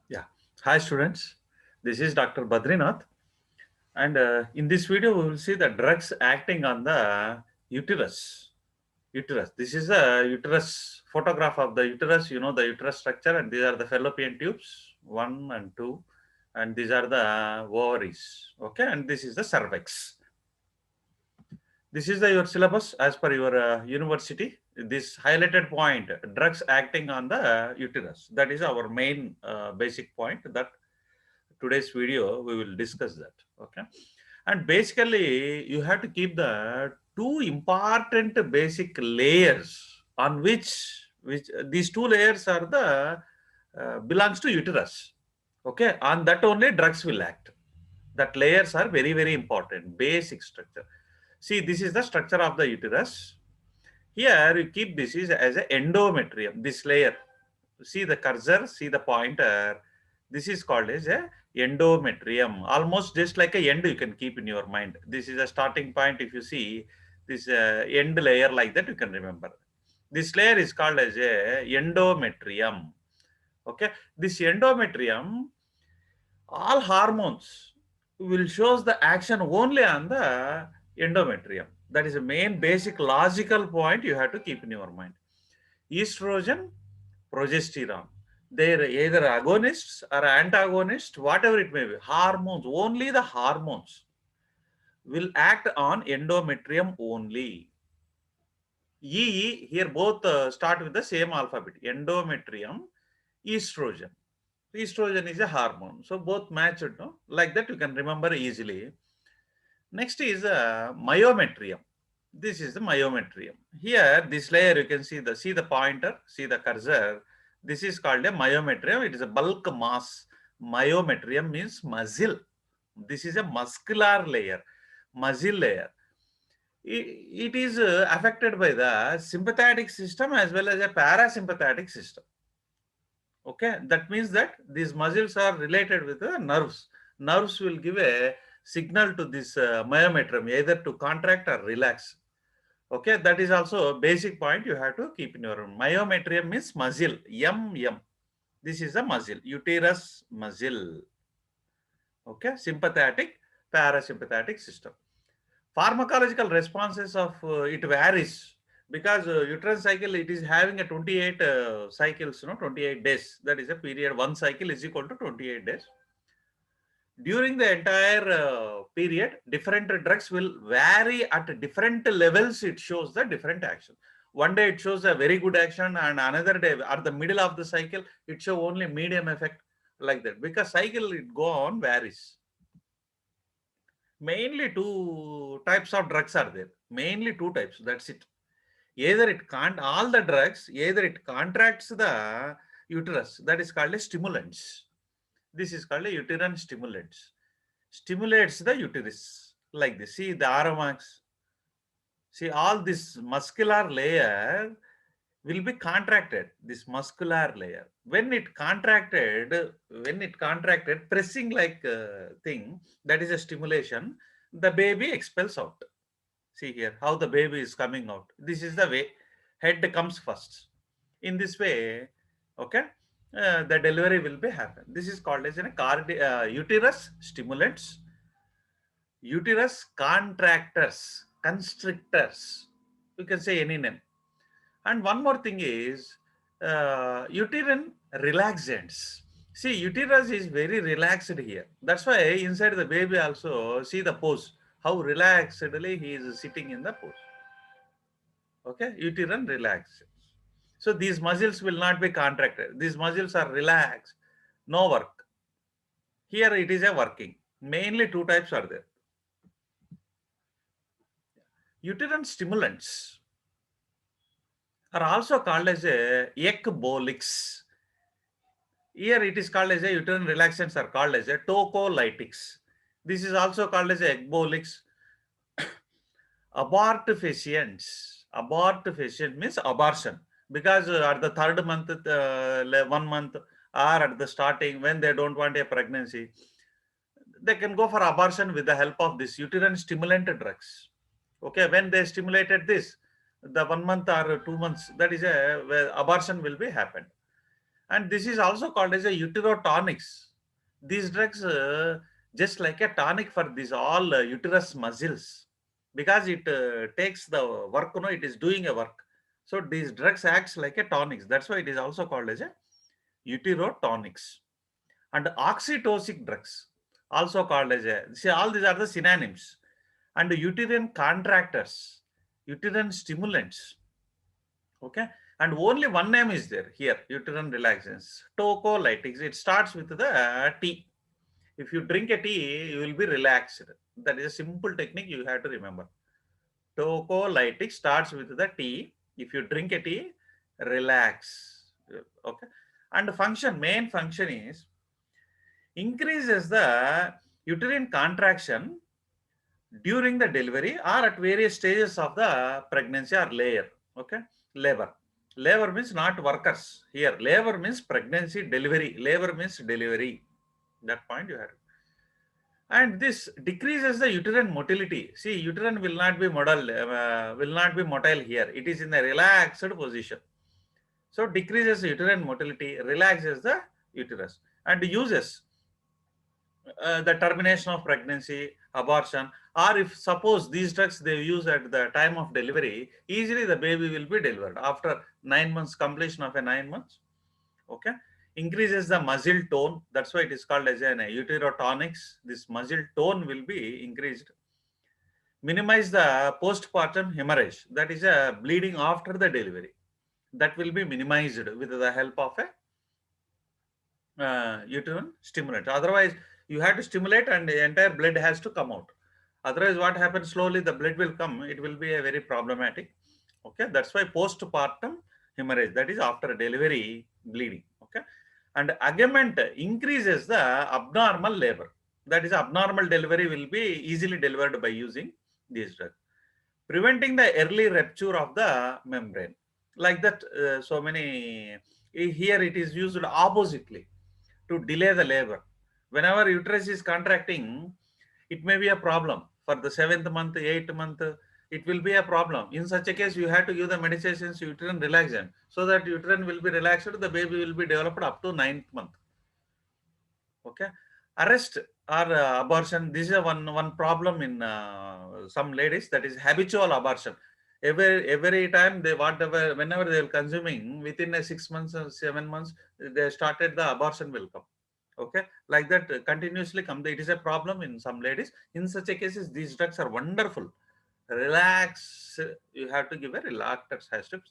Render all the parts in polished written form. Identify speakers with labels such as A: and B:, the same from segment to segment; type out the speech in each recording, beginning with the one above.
A: Yeah. Hi, students. This is Dr. Badrinath. And in this video, we will see the drugs acting on the uterus. Uterus. This is a uterus photograph of the uterus. You know the uterus structure, and these are the fallopian tubes, 1 and 2. And these are the ovaries. Okay. And this is the cervix. This is your syllabus as per your university. This highlighted point, drugs acting on the uterus. That is our main basic point that today's video we will discuss that. Okay, and basically you have to keep the two important basic layers on which these two layers are the belongs to uterus. Okay, on that only drugs will act. That layers are very important, basic structure. See, this is the structure of the uterus. Here you keep this is as a endometrium, this layer. See the cursor, see the pointer. This is called as a endometrium, almost just like a end you can keep in your mind. This is a starting point. If you see this end layer like that, you can remember. This layer is called as a endometrium. Okay, this endometrium, all hormones will shows the action only on the endometrium. That is a main basic logical point you have to keep in your mind. Estrogen, progesterone. They're either agonists or antagonists, whatever it may be. Hormones, only the hormones will act on endometrium only. E, here both start with the same alphabet. Endometrium, estrogen. Estrogen is a hormone. So both matched, no? Like that you can remember easily. Next is myometrium. This is the myometrium. Here, this layer you can see the pointer, see the cursor. This is called a myometrium. It is a bulk mass. Myometrium means muscle. This is a muscular layer, muscle layer. It is affected by the sympathetic system as well as a parasympathetic system. Okay, that means that these muscles are related with the nerves. Nerves will give a signal to this myometrium either to contract or relax. Okay, that is also a basic point you have to keep in your mind. Myometrium means muscle. M. This is a muscle, uterus muscle. Okay, sympathetic, parasympathetic system. Pharmacological responses of it varies because uterine cycle it is having a 28 cycles, 28 days. That is a period. One cycle is equal to 28 days. During the entire period, different drugs will vary at different levels. It shows the different action. One day it shows a very good action, and another day at the middle of the cycle it show only medium effect, like that, because cycle it go on varies. Mainly two types of drugs are there. Mainly two types. That's it. Either it can't all the drugs. Either it contracts the uterus. That is called as stimulants. This is called a uterine stimulants. Stimulates the uterus like this. See the aromas. See all this muscular layer will be contracted. This muscular layer. When it contracted, pressing like thing, that is a stimulation. The baby expels out. See here how the baby is coming out. This is the way head comes first. In this way, okay, the delivery will be happen. This is called as a uterus stimulants, uterus contractors, constrictors. You can say any name. And one more thing is uterine relaxants. See, uterus is very relaxed here. That's why inside the baby also see the pose, how relaxedly he is sitting in the pose. Okay, uterine relaxants. So these muscles will not be contracted. These muscles are relaxed. No work. Here it is a working. Mainly two types are there. Uterine stimulants are also called as a ecbolics. Here it is called as a uterine relaxants are called as a tocolytics. This is also called as a ecbolics. Abortifacients. Abortifacient means abortion, because at the third month, 1 month, or at the starting when they don't want a pregnancy, they can go for abortion with the help of this uterine stimulant drugs. Okay, when they stimulated this, the 1 month or 2 months, that is a where abortion will be happened. And this is also called as a uterotonics. These drugs just like a tonic for these all uterus muscles, because it takes the work, it is doing a work. So these drugs acts like a tonics. That's why it is also called as a uterotonics. And oxytocic drugs, also called as a, see, all these are the synonyms. And uterine contractors, uterine stimulants. Okay, and only one name is there here, uterine relaxants, tocolytics. It starts with the T. If you drink a tea, you will be relaxed. That is a simple technique you have to remember. Tocolytics starts with the T. If you drink a tea, relax. Okay, and the function, main function is increases the uterine contraction during the delivery or at various stages of the pregnancy or layer. Okay, labor. Labor means not workers here. Labor means pregnancy, delivery. Labor means delivery. That point you have. And this decreases the uterine motility. See, uterine will not be motile here. It is in a relaxed position. So decreases the uterine motility, relaxes the uterus, and uses the termination of pregnancy, abortion, or if suppose these drugs they use at the time of delivery, easily the baby will be delivered after 9 months, completion of a 9 months. Okay, increases the muscle tone. That's why it is called as an uterotonics. This muscle tone will be increased. Minimize the postpartum hemorrhage. That is a bleeding after the delivery. That will be minimized with the help of a uterine stimulant. Otherwise, you have to stimulate and the entire blood has to come out. Otherwise, what happens, slowly the blood will come. It will be a very problematic. Okay, that's why postpartum hemorrhage, that is after delivery bleeding. Okay, and agament increases the abnormal labor. That is, abnormal delivery will be easily delivered by using these drugs. Preventing the early rupture of the membrane. Like that, so many, here it is used oppositely to delay the labor. Whenever uterus is contracting, it may be a problem. For the 7th month, 8th month, it will be a problem. In such a case, you have to give the medications, uterine relaxant, so that uterine will be relaxed, the baby will be developed up to 9th month. Okay, arrest or abortion. This is a one problem in some ladies, that is habitual abortion. Every time they, whatever, whenever they are consuming, within a 6 months or 7 months, they started the abortion will come. Okay, like that continuously come. It is a problem in some ladies. In such a cases, these drugs are wonderful. Relax. You have to give a relaxant has to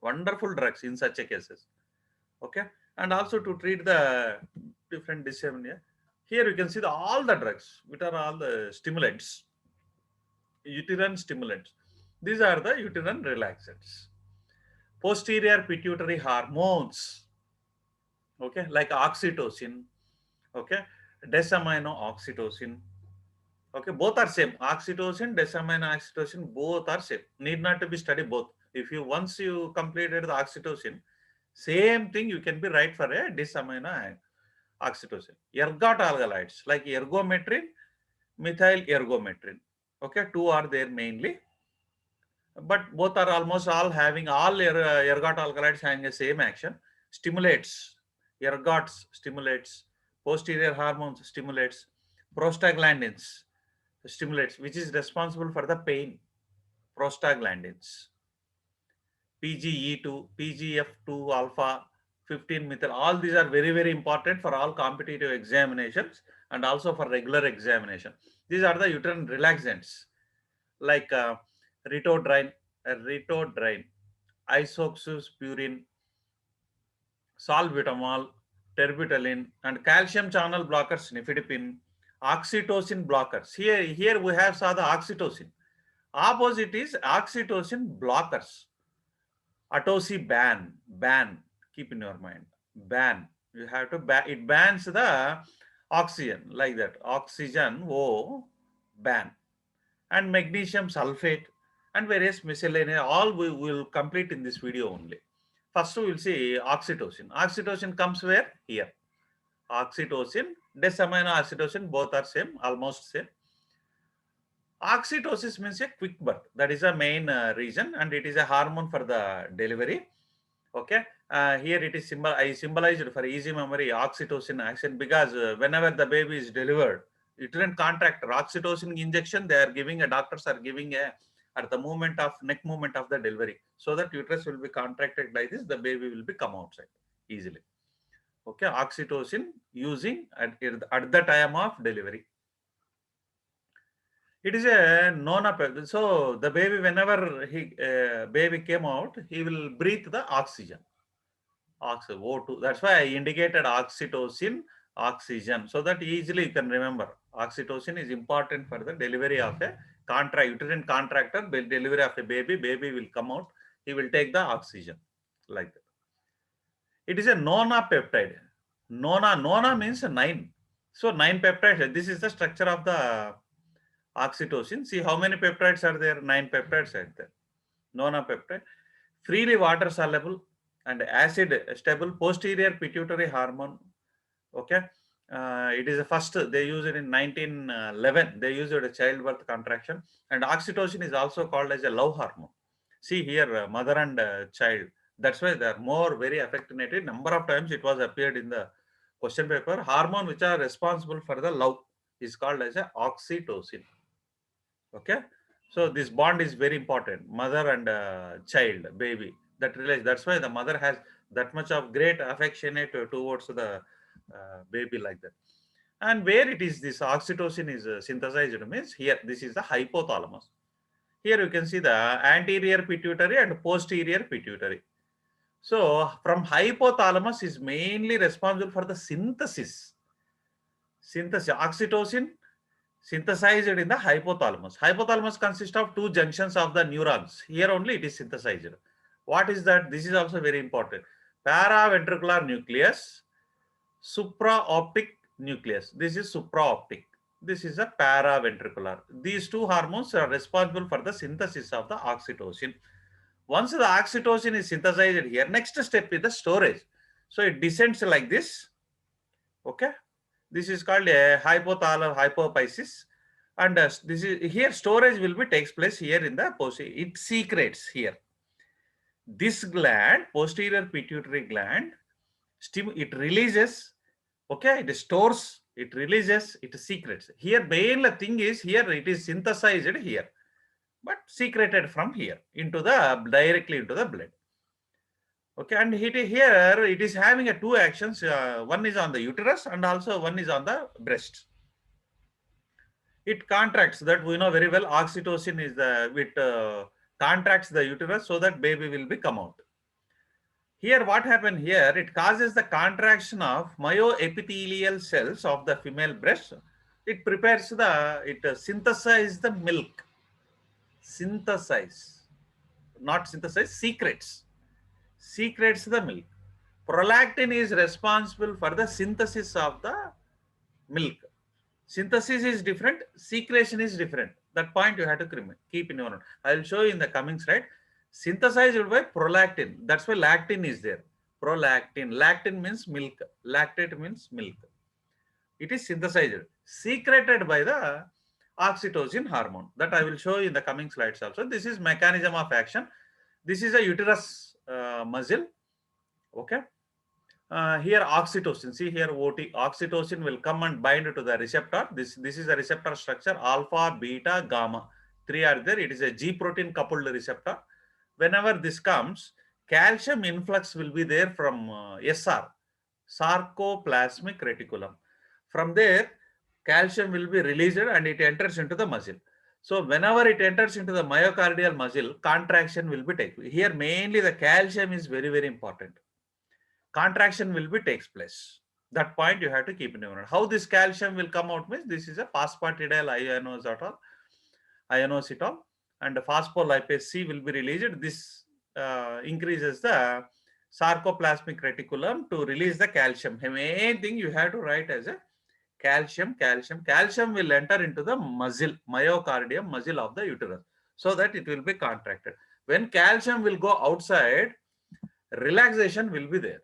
A: wonderful drugs in such a cases. Okay, and also to treat the different dyspnea. Here you can see all the drugs, which are all the stimulants, uterine stimulants. These are the uterine relaxants. Posterior pituitary hormones, okay, like oxytocin, okay, desamino oxytocin, okay, both are same. Oxytocin, desamino oxytocin, both are same. Need not to be studied both. If you once you completed the oxytocin, same thing you can be right for a desamino oxytocin. Ergot alkaloids like ergometrin, methyl ergometrin. Okay, two are there mainly, but both are almost all having all ergot alkaloids having the same action. Stimulates, ergots stimulates, posterior hormones stimulates, prostaglandins stimulates, which is responsible for the pain. Prostaglandins, PGE2, PGF2 alpha, 15 methyl. All these are very, very important for all competitive examinations and also for regular examination. These are the uterine relaxants like Ritodrive, isoxazoline, salbutamol, terbutaline, and calcium channel blockers, nifedipine, oxytocin blockers. Here we have saw the oxytocin. Opposite is oxytocin blockers. Atosi ban. Keep in your mind. Ban. You have to ban. It bans the oxygen like that. Oxygen, ban. And magnesium sulfate and various miscellaneous. All we will complete in this video only. First we will see oxytocin. Oxytocin comes where? Here. Oxytocin, desamino oxytocin, both are same, almost same. Oxytocin means a quick birth. That is a main reason, and it is a hormone for the delivery. Okay, Here it is I symbolized for easy memory oxytocin action, because whenever the baby is delivered, uterine contractor oxytocin injection they are giving, doctors are giving at the moment of neck movement of the delivery, so that uterus will be contracted like this, the baby will be come outside easily. Okay, oxytocin using at the time of delivery. It is a non-apparent. So the baby, whenever baby came out, he will breathe the oxygen. O2. That's why I indicated oxytocin, oxygen, so that easily you can remember. Oxytocin is important for the delivery of a uterine contractor, delivery of a baby. Baby will come out. He will take the oxygen like that. It is a nona-peptide. Nona means 9. So 9 peptides. This is the structure of the oxytocin. See how many peptides are there? 9 peptides are there. Nona-peptide. Freely water soluble and acid stable posterior pituitary hormone. Okay. It is the first, they used it in 1911. They used it a childbirth contraction. And oxytocin is also called as a love hormone. See here, mother and child. That's why they are more very affectionate. Number of times it was appeared in the question paper. Hormone which are responsible for the love is called as a oxytocin. Okay. So this bond is very important. Mother and child, baby. That relation. That's why the mother has that much of great affectionate towards the baby like that. And where it is this oxytocin is synthesized means here. This is the hypothalamus. Here you can see the anterior pituitary and posterior pituitary. So from hypothalamus is mainly responsible for the synthesis. Oxytocin synthesized in the hypothalamus. Hypothalamus consists of 2 junctions of the neurons. Here only it is synthesized. What is that? This is also very important. Paraventricular nucleus, supraoptic nucleus. This is supraoptic. This is a paraventricular. These 2 hormones are responsible for the synthesis of the oxytocin. Once the oxytocin is synthesized here, next step is the storage. So it descends like this. Okay. This is called a hypophysis, and this is here storage will be takes place here in the posterior. It secretes here. This gland, posterior pituitary gland, it releases. Okay, it stores, it releases, it secretes. Here, main thing is here it is synthesized here, but secreted from here into the directly into the blood. Okay, and here it is having a 2 actions. One is on the uterus and also one is on the breast. It contracts, that we know very well. Oxytocin is it contracts the uterus so that baby will be come out. Here what happened here, it causes the contraction of myoepithelial cells of the female breast. It prepares it synthesizes the milk. Synthesize, not synthesize, secretes the milk. Prolactin is responsible for the synthesis of the milk. Synthesis is different, secretion is different. That point you have to keep in your mind. I will show you in the coming slide. Synthesized by prolactin. That's why lactin is there. Prolactin. Lactin means milk. Lactate means milk. It is synthesized, secreted by the oxytocin hormone. That I will show you in the coming slides also. This is mechanism of action. This is a uterus muscle. Okay. Here oxytocin, see here oxytocin will come and bind to the receptor. This is a receptor structure, alpha, beta, gamma. 3 are there. It is a G protein coupled receptor. Whenever this comes, calcium influx will be there from SR, sarcoplasmic reticulum. From there, calcium will be released and it enters into the muscle. So whenever it enters into the myocardial muscle, contraction will be taken. Here mainly the calcium is very, very important. Contraction will be takes place. That point you have to keep in mind. How this calcium will come out means this is a phosphatidyl ionositol and phospholipase C will be released. This increases the sarcoplasmic reticulum to release the calcium. Main thing you have to write as a calcium. Calcium will enter into the muscle, myocardium muscle of the uterus, so that it will be contracted. When calcium will go outside, relaxation will be there.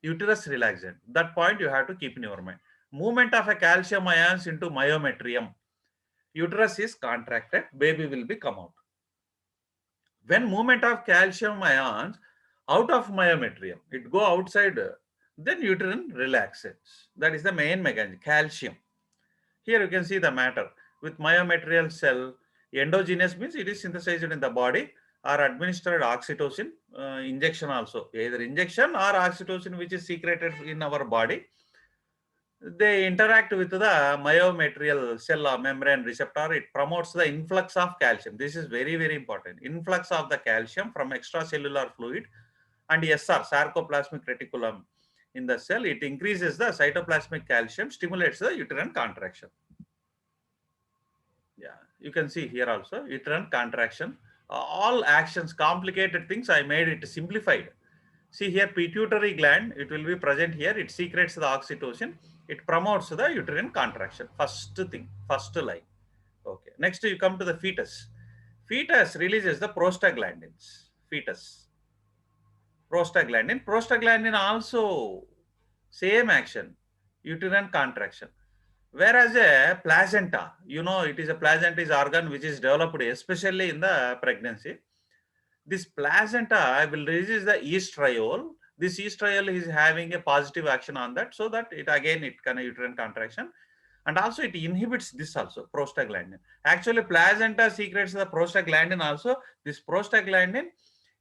A: Uterus relaxant. That point you have to keep in your mind. Movement of a calcium ions into myometrium. Uterus is contracted, baby will be come out. When movement of calcium ions out of myometrium. It go outside, then uterine relaxes. That is the main mechanism, calcium. Here you can see the matter. With myometrial cell, endogenous means it is synthesized in the body or administered oxytocin injection also. Either injection or oxytocin which is secreted in our body. They interact with the myometrial cell or membrane receptor. It promotes the influx of calcium. This is very, very important. Influx of the calcium from extracellular fluid and SR, sarcoplasmic reticulum in the cell. It increases the cytoplasmic calcium, stimulates the uterine contraction. Yeah, you can see here also uterine contraction. All actions, complicated things, I made it simplified. See here, pituitary gland, it will be present here. It secretes the oxytocin. It promotes the uterine contraction. First thing, first line. Okay. Next, you come to the fetus. Fetus releases the prostaglandins. Fetus. Prostaglandin. Prostaglandin also same action, uterine contraction. Whereas a placenta, it is a placenta is organ which is developed especially in the pregnancy. This placenta will release the estriol. This estriol is having a positive action on that, so that it can uterine contraction, and also it inhibits this also prostaglandin. Actually, placenta secretes the prostaglandin also. This prostaglandin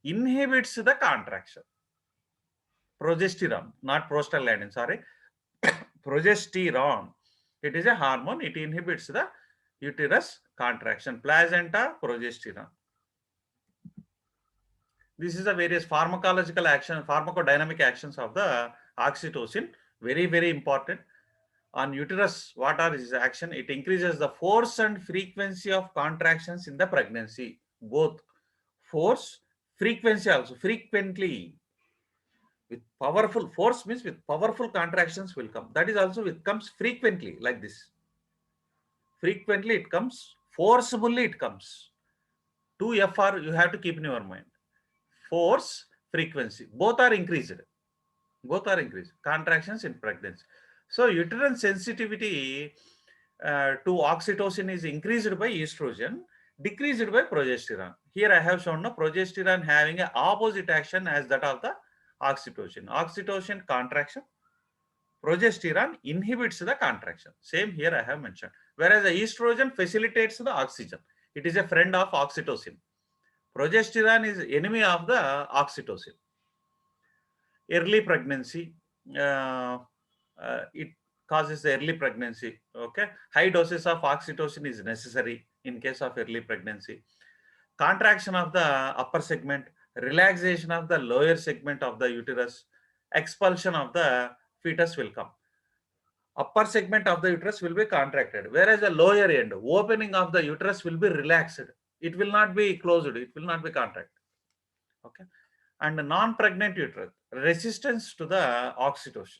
A: inhibits the contraction. Progesterone, not prostaglandin, sorry, progesterone. It is a hormone. It inhibits the uterus contraction. Placenta, progesterone. This is the various pharmacological action, pharmacodynamic actions of the oxytocin. Very, very important. On uterus, what are its action? It increases the force and frequency of contractions in the pregnancy. Both force, frequency also. Frequently, with powerful force means with powerful contractions will come. That is also it comes frequently like this. Frequently it comes, forcibly it comes. 2FR you have to keep in your mind. Force, frequency, both are increased. Both are increased. Contractions in pregnancy. So uterine sensitivity to oxytocin is increased by estrogen, decreased by progesterone. Here I have shown progesterone having an opposite action as that of the oxytocin. Oxytocin contraction, progesterone inhibits the contraction. Same here I have mentioned. Whereas the estrogen facilitates the oxygen. It is a friend of oxytocin. Progesterone is enemy of the oxytocin. Early pregnancy, it causes the early pregnancy. Okay, high doses of oxytocin is necessary in case of early pregnancy. Contraction of the upper segment, relaxation of the lower segment of the uterus, expulsion of the fetus will come. Upper segment of the uterus will be contracted, whereas the lower end, opening of the uterus will be relaxed. It will not be closed. It will not be contracted. Okay. And non-pregnant uterus, resistance to the oxytocin.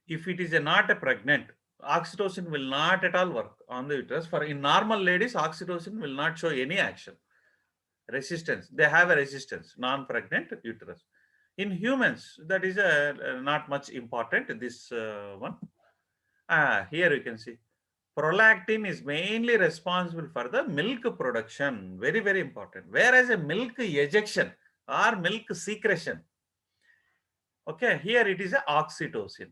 A: If it is not a pregnant, oxytocin will not at all work on the uterus. For in normal ladies, oxytocin will not show any action. Resistance, they have a resistance, non-pregnant uterus. In humans, that is not much important, this one. Here you can see prolactin is mainly responsible for the milk production. Very, very important. Whereas a milk ejection or milk secretion, okay, here it is a oxytocin.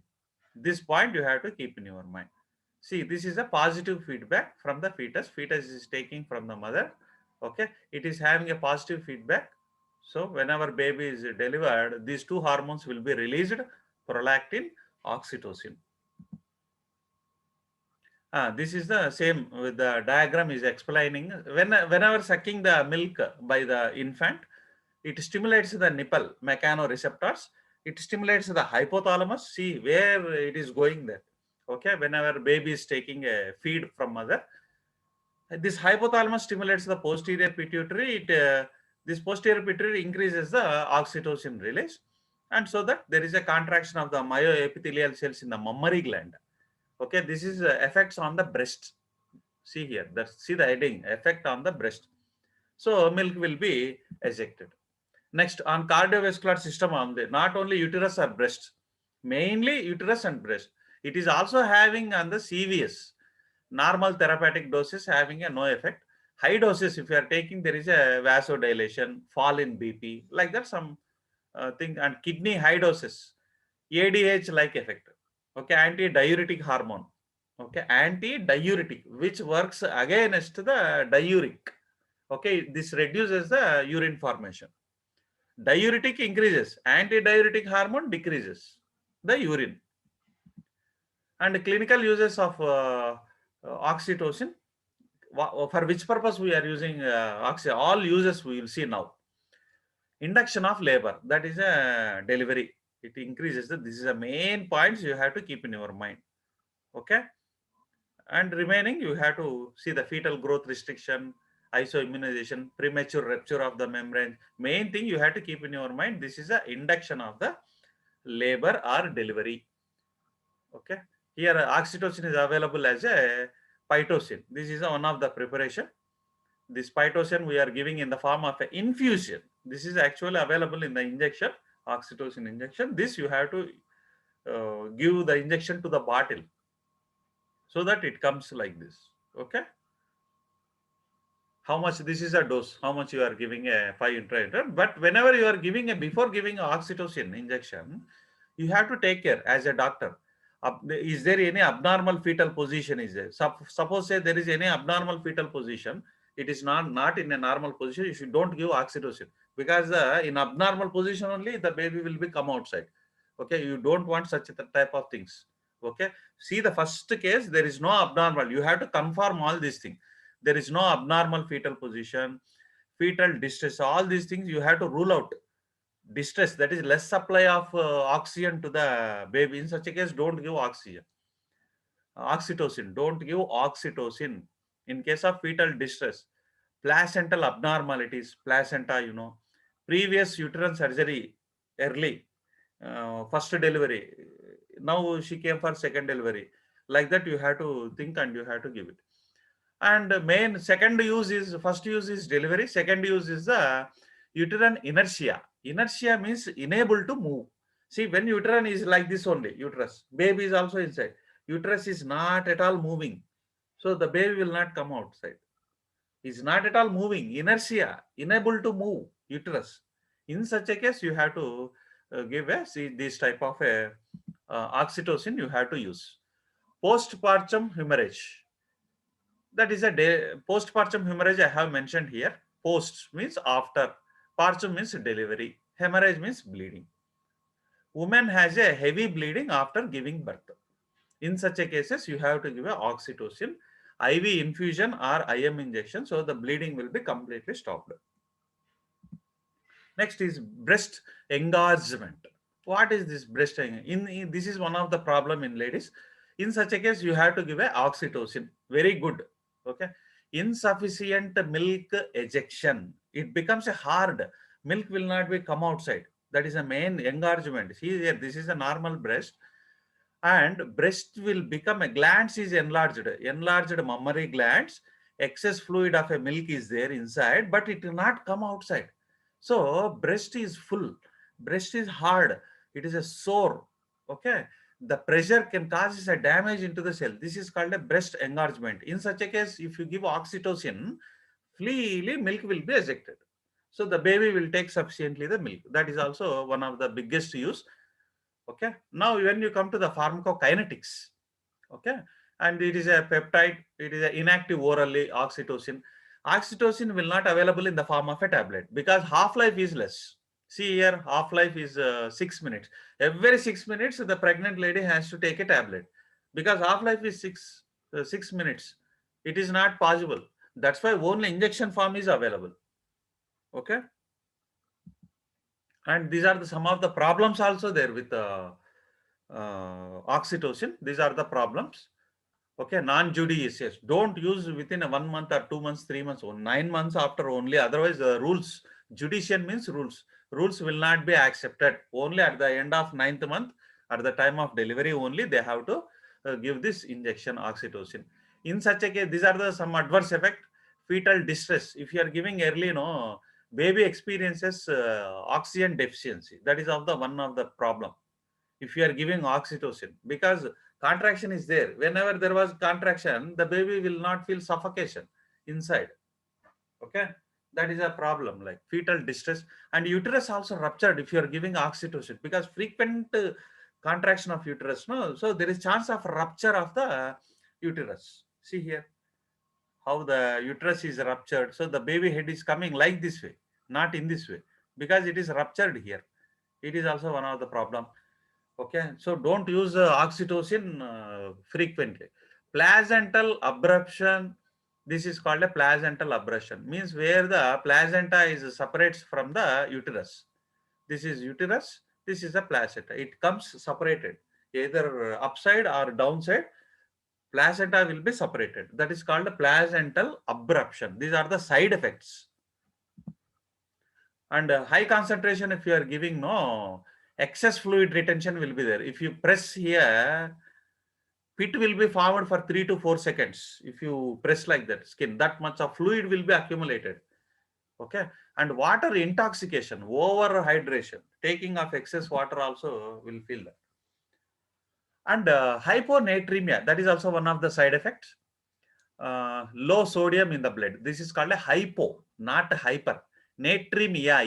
A: This point you have to keep in your mind. See, this is a positive feedback from the fetus. Fetus is taking from the mother. Okay, it is having a positive feedback. So whenever baby is delivered, these two hormones will be released, prolactin, oxytocin. This is the same with the diagram is explaining. Whenever sucking the milk by the infant, it stimulates the nipple mechanoreceptors. It stimulates the hypothalamus. See where it is going there. Okay, whenever baby is taking a feed from mother, this hypothalamus stimulates the posterior pituitary. This posterior pituitary increases the oxytocin release, and so that there is a contraction of the myoepithelial cells in the mammary gland. Okay, this is effects on the breast. See here, see the heading, effect on the breast. So milk will be ejected. Next, on cardiovascular system, not only uterus or breast, mainly uterus and breast. It is also having on the CVS, normal therapeutic doses having a no effect. High doses, if you are taking, there is a vasodilation, fall in BP, like that some thing. And kidney high doses, ADH like effect. Okay, anti-diuretic hormone. Okay, anti-diuretic, which works against the diuric. Okay, this reduces the urine formation. Diuretic increases, anti-diuretic hormone decreases the urine. And clinical uses of oxytocin, for which purpose we are using all uses we will see now. Induction of labor, that is a delivery. It increases this is the main points you have to keep in your mind. Okay, and remaining you have to see the fetal growth restriction, isoimmunization, premature rupture of the membrane. Main thing you have to keep in your mind, this is a induction of the labor or delivery. Okay, here oxytocin is available as a pitocin. This is one of the preparation. This pitocin we are giving in the form of an infusion. This is actually available in the injection, oxytocin injection. This you have to give the injection to the bottle so that it comes like this. Okay, how much, this is a dose, how much you are giving a 5 intra. But whenever you are giving a, before giving a oxytocin injection, you have to take care as a doctor. Is there any abnormal fetal position is there? Suppose say there is any abnormal fetal position, it is not in a normal position, you should don't give oxytocin, because in abnormal position only the baby will be come outside. Okay, you don't want such a type of things. Okay, see the first case, there is no abnormal, you have to confirm all these things. There is no abnormal fetal position, fetal distress, all these things you have to rule out. Distress, that is less supply of oxygen to the baby, in such a case don't give oxygen. Oxytocin, don't give oxytocin in case of fetal distress. Placental abnormalities, placenta, previous uterine surgery, early, first delivery, now she came for second delivery, like that you have to think and you have to give it. And main second use is, first use is delivery, second use is the uterine inertia. Inertia means unable to move. See, when uterine is like this only, uterus, baby is also inside, uterus is not at all moving, so the baby will not come outside. Is not at all moving, inertia, unable to move uterus. In such a case you have to give a, see, this type of a oxytocin you have to use. Postpartum hemorrhage, that is a postpartum hemorrhage I have mentioned here. Post means after, partum means delivery, hemorrhage means bleeding. Woman has a heavy bleeding after giving birth. In such a cases, you have to give a oxytocin, IV infusion or IM injection, so the bleeding will be completely stopped. Next is breast engorgement. What is this breast engorgement? This is one of the problem in ladies. In such a case, you have to give a oxytocin. Very good. Okay. Insufficient milk ejection. It becomes a hard. Milk will not be come outside. That is a main engorgement. See here, this is a normal breast, and breast will become a glands is enlarged mammary glands. Excess fluid of a milk is there inside, but it will not come outside. So breast is full, breast is hard, it is a sore. Okay, the pressure can cause a damage into the cell. This is called a breast engorgement. In such a case, if you give oxytocin, freely milk will be ejected, so the baby will take sufficiently the milk. That is also one of the biggest use. Okay, now when you come to the pharmacokinetics, okay, and it is a peptide, it is an inactive orally oxytocin. Oxytocin will not available in the form of a tablet because half-life is less. See here, half-life is 6 minutes. Every 6 minutes the pregnant lady has to take a tablet, because half-life is 6 minutes. It is not possible. That's why only injection form is available. Okay, and these are some of the problems also there with oxytocin. These are the problems. Okay, non-judicious. Don't use within a 1 month or 2 months, 3 months, or 9 months after only. Otherwise, the rules. Judicial means rules. Rules will not be accepted. Only at the end of 9th month, at the time of delivery only, they have to give this injection oxytocin. In such a case, these are the some adverse effect. Fetal distress. If you are giving early, baby experiences oxygen deficiency. That is of the one of the problem. If you are giving oxytocin, because contraction is there, whenever there was contraction, the baby will not feel suffocation inside. Okay, that is a problem, like fetal distress. And uterus also ruptured if you are giving oxytocin, because frequent contraction of uterus, no, so there is chance of rupture of the uterus. See here how the uterus is ruptured, so the baby head is coming like this way, not in this way, because it is ruptured here. It is also one of the problem. Okay, so don't use oxytocin frequently. Placental abruption, this is called a placental abruption, means where the placenta is separates from the uterus. This is uterus, this is the placenta, it comes separated either upside or downside. Placenta will be separated, that is called a placental abruption. These are the side effects. And high concentration, if you are giving, no, excess fluid retention will be there. If you press here, pit will be formed for 3 to 4 seconds. If you press like that skin, that much of fluid will be accumulated. Okay, and water intoxication, over hydration, taking of excess water also will feel that. And hyponatremia, that is also one of the side effects. Low sodium in the blood, this is called a hypo, not hyper. Natremia,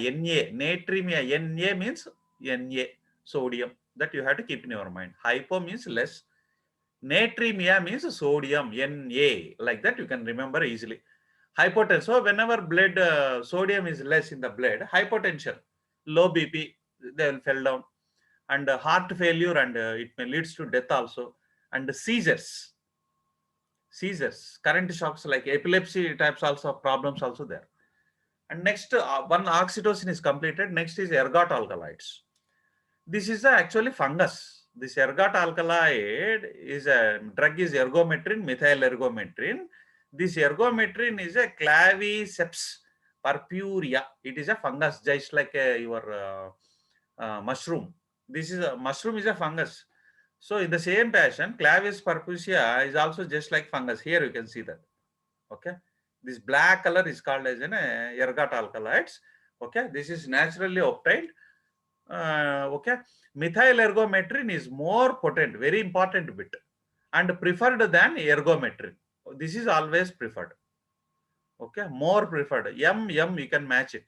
A: Na means Na, sodium, that you have to keep in your mind. Hypo means less, natremia means sodium, Na, like that you can remember easily. Hypotension, so whenever blood sodium is less in the blood, hypotension, low BP, they will fall down. And heart failure, and it may leads to death also. And seizures, current shocks, like epilepsy types also problems also there. And next, one oxytocin is completed. Next is ergot alkaloids. This is actually fungus. This ergot alkaloid is a drug, is ergometrin, methyl ergometrin. This ergometrin is a claviceps purpurea. It is a fungus, just like your mushroom. This is a mushroom, is a fungus. So in the same fashion, clavis purpurea is also just like fungus. Here you can see that. Okay, this black color is called as an ergot alkaloids. Okay, this is naturally obtained. Okay, methyl ergometrin is more potent, very important bit, and preferred than ergometrin. This is always preferred. Okay, more preferred. M you can match it.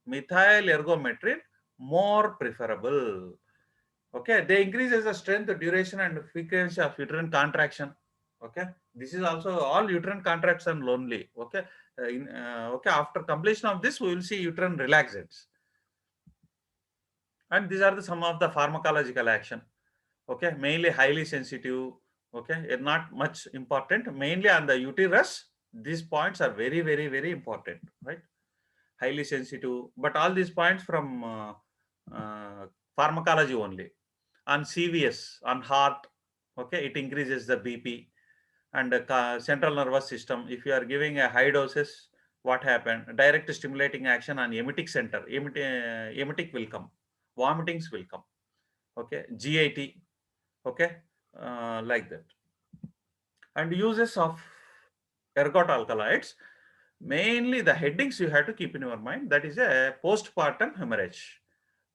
A: Methyl ergometrin more preferable. Okay, they increases the strength, duration, and frequency of uterine contraction. Okay, this is also all uterine contraction only. Okay, okay, after completion of this, we will see uterine relaxants. And these are the some of the pharmacological action. Okay, mainly highly sensitive. Okay, not much important. Mainly on the uterus, these points are very, very, very important, right? Highly sensitive, but all these points from pharmacology only. On CVS, on heart, okay, it increases the BP. And central nervous system, if you are giving a high doses, what happened? Direct stimulating action on emetic center, emetic will come, vomitings will come. Okay, GIT, okay, like that. And uses of ergot alkaloids, mainly the headings you have to keep in your mind. That is a postpartum hemorrhage,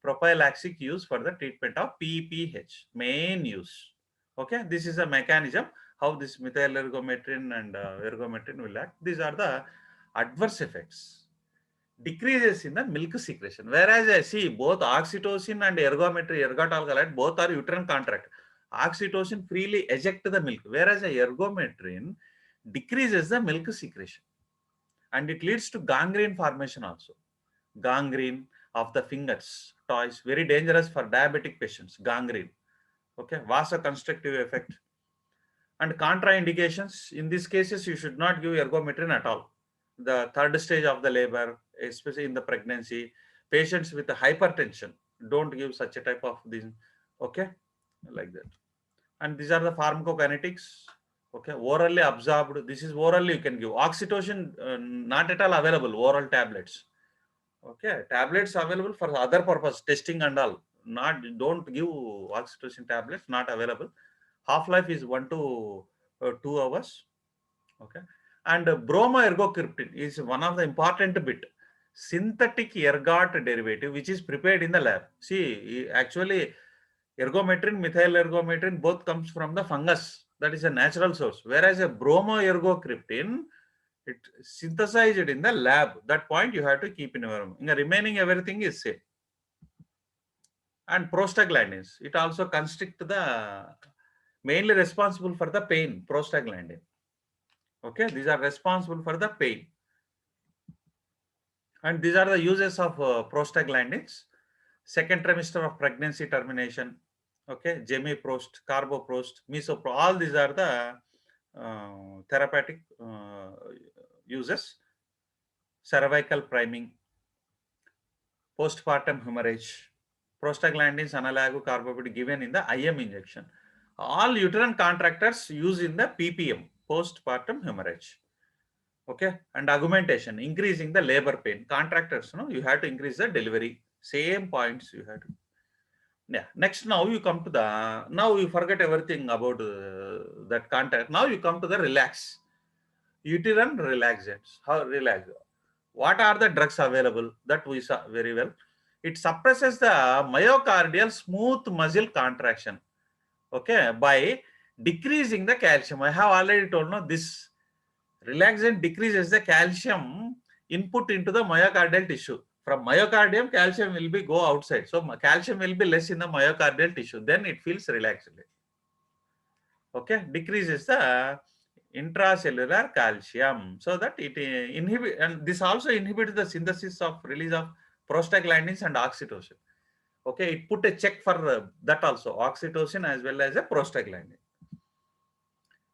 A: prophylactic use for the treatment of PPH, main use. Okay, this is a mechanism how this methyl ergometrin and ergometrin will act. These are the adverse effects. Decreases in the milk secretion. Whereas I see both oxytocin and ergometrin, ergot alkaloid, both are uterine contract. Oxytocin freely eject the milk, whereas a ergometrin decreases the milk secretion, and it leads to gangrene formation also. Gangrene of the fingers, toys, very dangerous for diabetic patients. Gangrene. Okay, vasoconstrictive effect. And contraindications, in these cases you should not give ergometrin at all. The third stage of the labor, especially in the pregnancy, patients with hypertension, don't give such a type of this. Okay, like that. And these are the pharmacokinetics. Okay, orally absorbed, this is orally you can give. Oxytocin not at all available, oral tablets. Okay, tablets available for other purpose, testing and all. Not, don't give oxytocin tablets, not available. Half life is 1 to 2 hours. Okay, and Bromoergocryptin is one of the important bit. Synthetic ergot derivative which is prepared in the lab. See, actually, ergometrin, methyl ergometrin both comes from the fungus. That is a natural source. Whereas a bromoergocryptin It synthesized in the lab. That point you have to keep in your mind. In the remaining everything is same. And prostaglandins, it also constrict the mainly responsible for the pain, prostaglandin. Okay, these are responsible for the pain. And these are the uses of prostaglandins. Second trimester of pregnancy termination. Okay, gemiprost, carboprost, misoprostol, all these are the therapeutic uses. Cervical priming, postpartum hemorrhage, prostaglandins analogue carbopid given in the IM injection. All uterine contractors used in the PPM, postpartum hemorrhage. Okay, and augmentation, increasing the labor pain. Contractors, no, you have to increase the delivery. Same points you have to. Yeah. Next, now you come to the, now you forget everything about that contract. Now you come to the relax. Uterine relaxants. How relax? What are the drugs available? That we saw very well. It suppresses the myocardial smooth muscle contraction. Okay, by decreasing the calcium. I have already told, no, this relaxant decreases the calcium input into the myocardial tissue. From myocardium, calcium will be go outside. So calcium will be less in the myocardial tissue. Then it feels relaxed. Okay, decreases the intracellular calcium, so that it inhibit, and this also inhibits the synthesis of release of prostaglandins and oxytocin. Okay, it put a check for that also, oxytocin as well as a prostaglandin.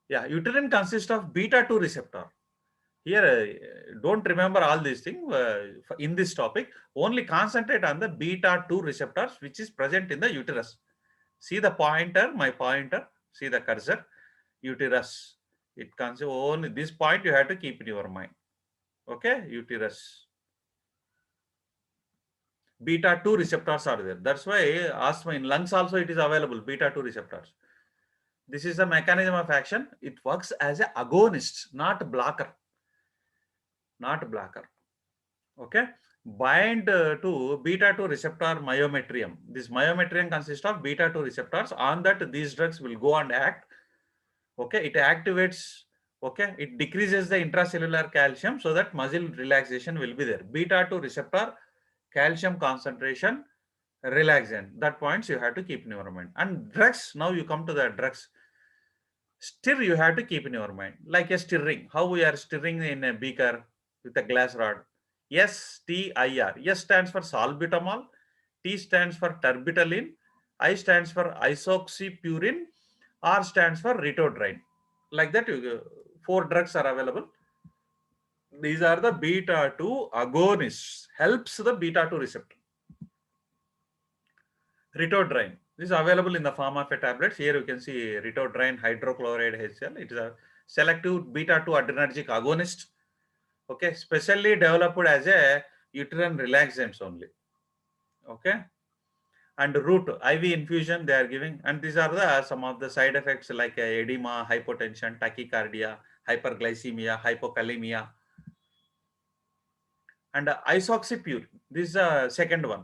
A: Yeah, uterine consists of beta 2 receptor. Here, don't remember all these things in this topic. Only concentrate on the beta 2 receptors, which is present in the uterus. See the pointer, my pointer. See the cursor, uterus. It consists only this point you have to keep in your mind. Okay, uterus. Beta 2 receptors are there. That's why asthma in lungs also it is available. Beta 2 receptors. This is the mechanism of action. It works as a agonist, not blocker. Not blocker. Okay, bind to beta 2 receptor myometrium. This myometrium consists of beta 2 receptors. On that, these drugs will go and act. Okay, it activates. Okay, it decreases the intracellular calcium so that muscle relaxation will be there. Beta 2 receptor, calcium concentration, relaxant. That points you have to keep in your mind. And drugs, now you come to the drugs. Stir you have to keep in your mind, like a stirring. How we are stirring in a beaker with a glass rod. STIR. S stands for salbutamol. T stands for terbutaline. I stands for isoxypurine. R stands for Ritodrive. Like that, four drugs are available. These are the beta 2 agonists. Helps the beta 2 receptor. Ritodrive. This is available in the form of a tablets. Here you can see Ritodrive hydrochloride HCl. It is a selective beta 2 adrenergic agonist. Okay, specially developed as a uterine relaxants only. Okay, and root IV infusion they are giving, and these are the some of the side effects like edema, hypotension, tachycardia, hyperglycemia, hypokalemia, and isoxypurine. This is the second one.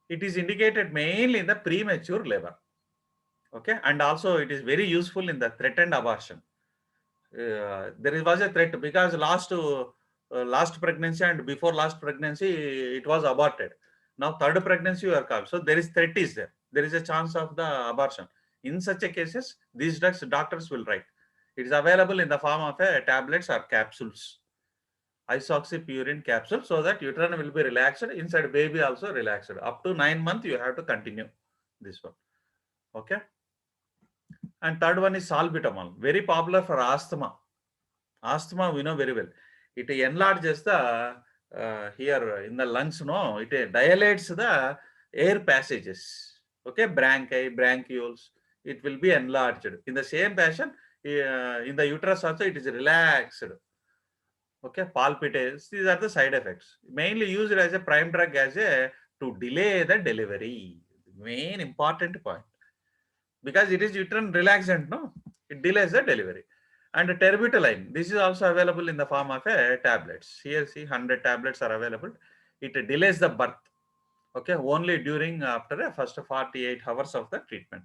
A: It is indicated mainly in the premature labor. Okay, and also it is very useful in the threatened abortion. There was a threat because last pregnancy and before last pregnancy it was aborted. Now third pregnancy you are come, so there is threat is there. There is a chance of the abortion. In such a cases, these drugs doctors will write. It is available in the form of a tablets or capsules. Isoxypurine capsule, so that uterine will be relaxed. Inside baby also relaxed. Up to 9 months you have to continue this one. Okay. And third one is salbutamol, very popular for asthma. Asthma we know very well. It enlarges the here in the lungs, no, it dilates the air passages. Okay, bronchi, bronchioles, it will be enlarged. In the same fashion, in the uterus also it is relaxed. Okay, palpitates. These are the side effects. Mainly used as a prime drug as a to delay the delivery. Main important point. Because it is uterine relaxant, no? It delays the delivery. And terbutaline, this is also available in the form of a tablets. Here see 100 tablets are available. It delays the birth. Okay, only during after a first 48 hours of the treatment.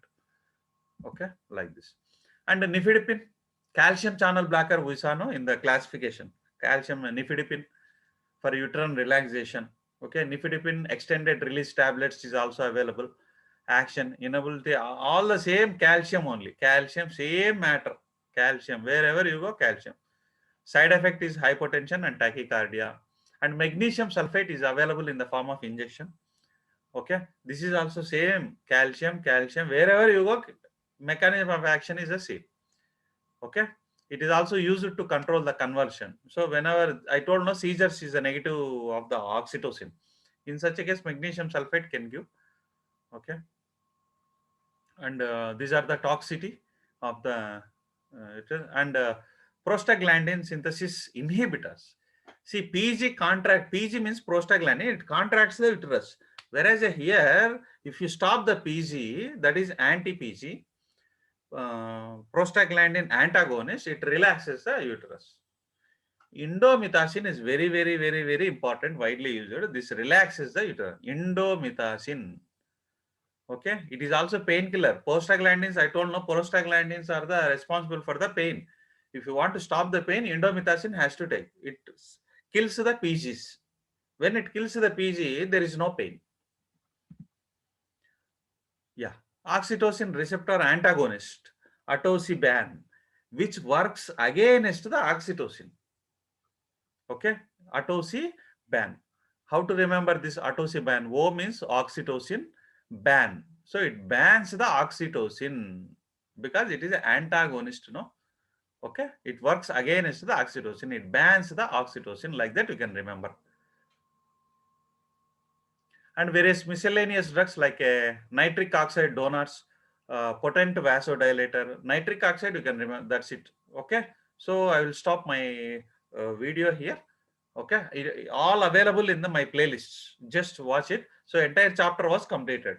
A: Okay, like this. And nifedipine, Calcium channel blocker we saw no in the classification. Calcium nifedipine for uterine relaxation. Okay, nifedipine extended release tablets is also available. Action, inability, all the same calcium only. Calcium, same matter. Calcium, wherever you go, calcium. Side effect is hypotension and tachycardia. And magnesium sulfate is available in the form of injection. Okay, this is also same calcium, calcium. Wherever you go, mechanism of action is the same. Okay, it is also used to control the conversion. So whenever I told no seizures is a negative of the oxytocin. In such a case, magnesium sulfate can give. Okay, and these are the toxicity of the and prostaglandin synthesis inhibitors. See, PG means prostaglandin, it contracts the uterus. Whereas here, if you stop the PG, that is anti-PG, prostaglandin antagonist, it relaxes the uterus. Indomethacin is very, very, very, very important, widely used. This relaxes the uterus. Indomethacin. Okay, it is also painkiller. Prostaglandins, I told no, prostaglandins are the responsible for the pain. If you want to stop the pain, indomethacin has to take. It kills the PGs. When it kills the PG, there is no pain. Yeah, oxytocin receptor antagonist, atosiban, which works against the oxytocin. Okay, atosiban. How to remember this atosiban? O means oxytocin, ban. So it bans the oxytocin because it is an antagonist, no? Okay, it works against the oxytocin. It bans the oxytocin. Like that, you can remember. And various miscellaneous drugs like nitric oxide donors, potent vasodilator. Nitric oxide, you can remember. That's it. Okay. So I will stop my video here. Okay, all available in my playlists. Just watch it. So entire chapter was completed.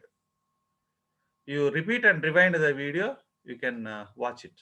A: You repeat and rewind the video. You can watch it.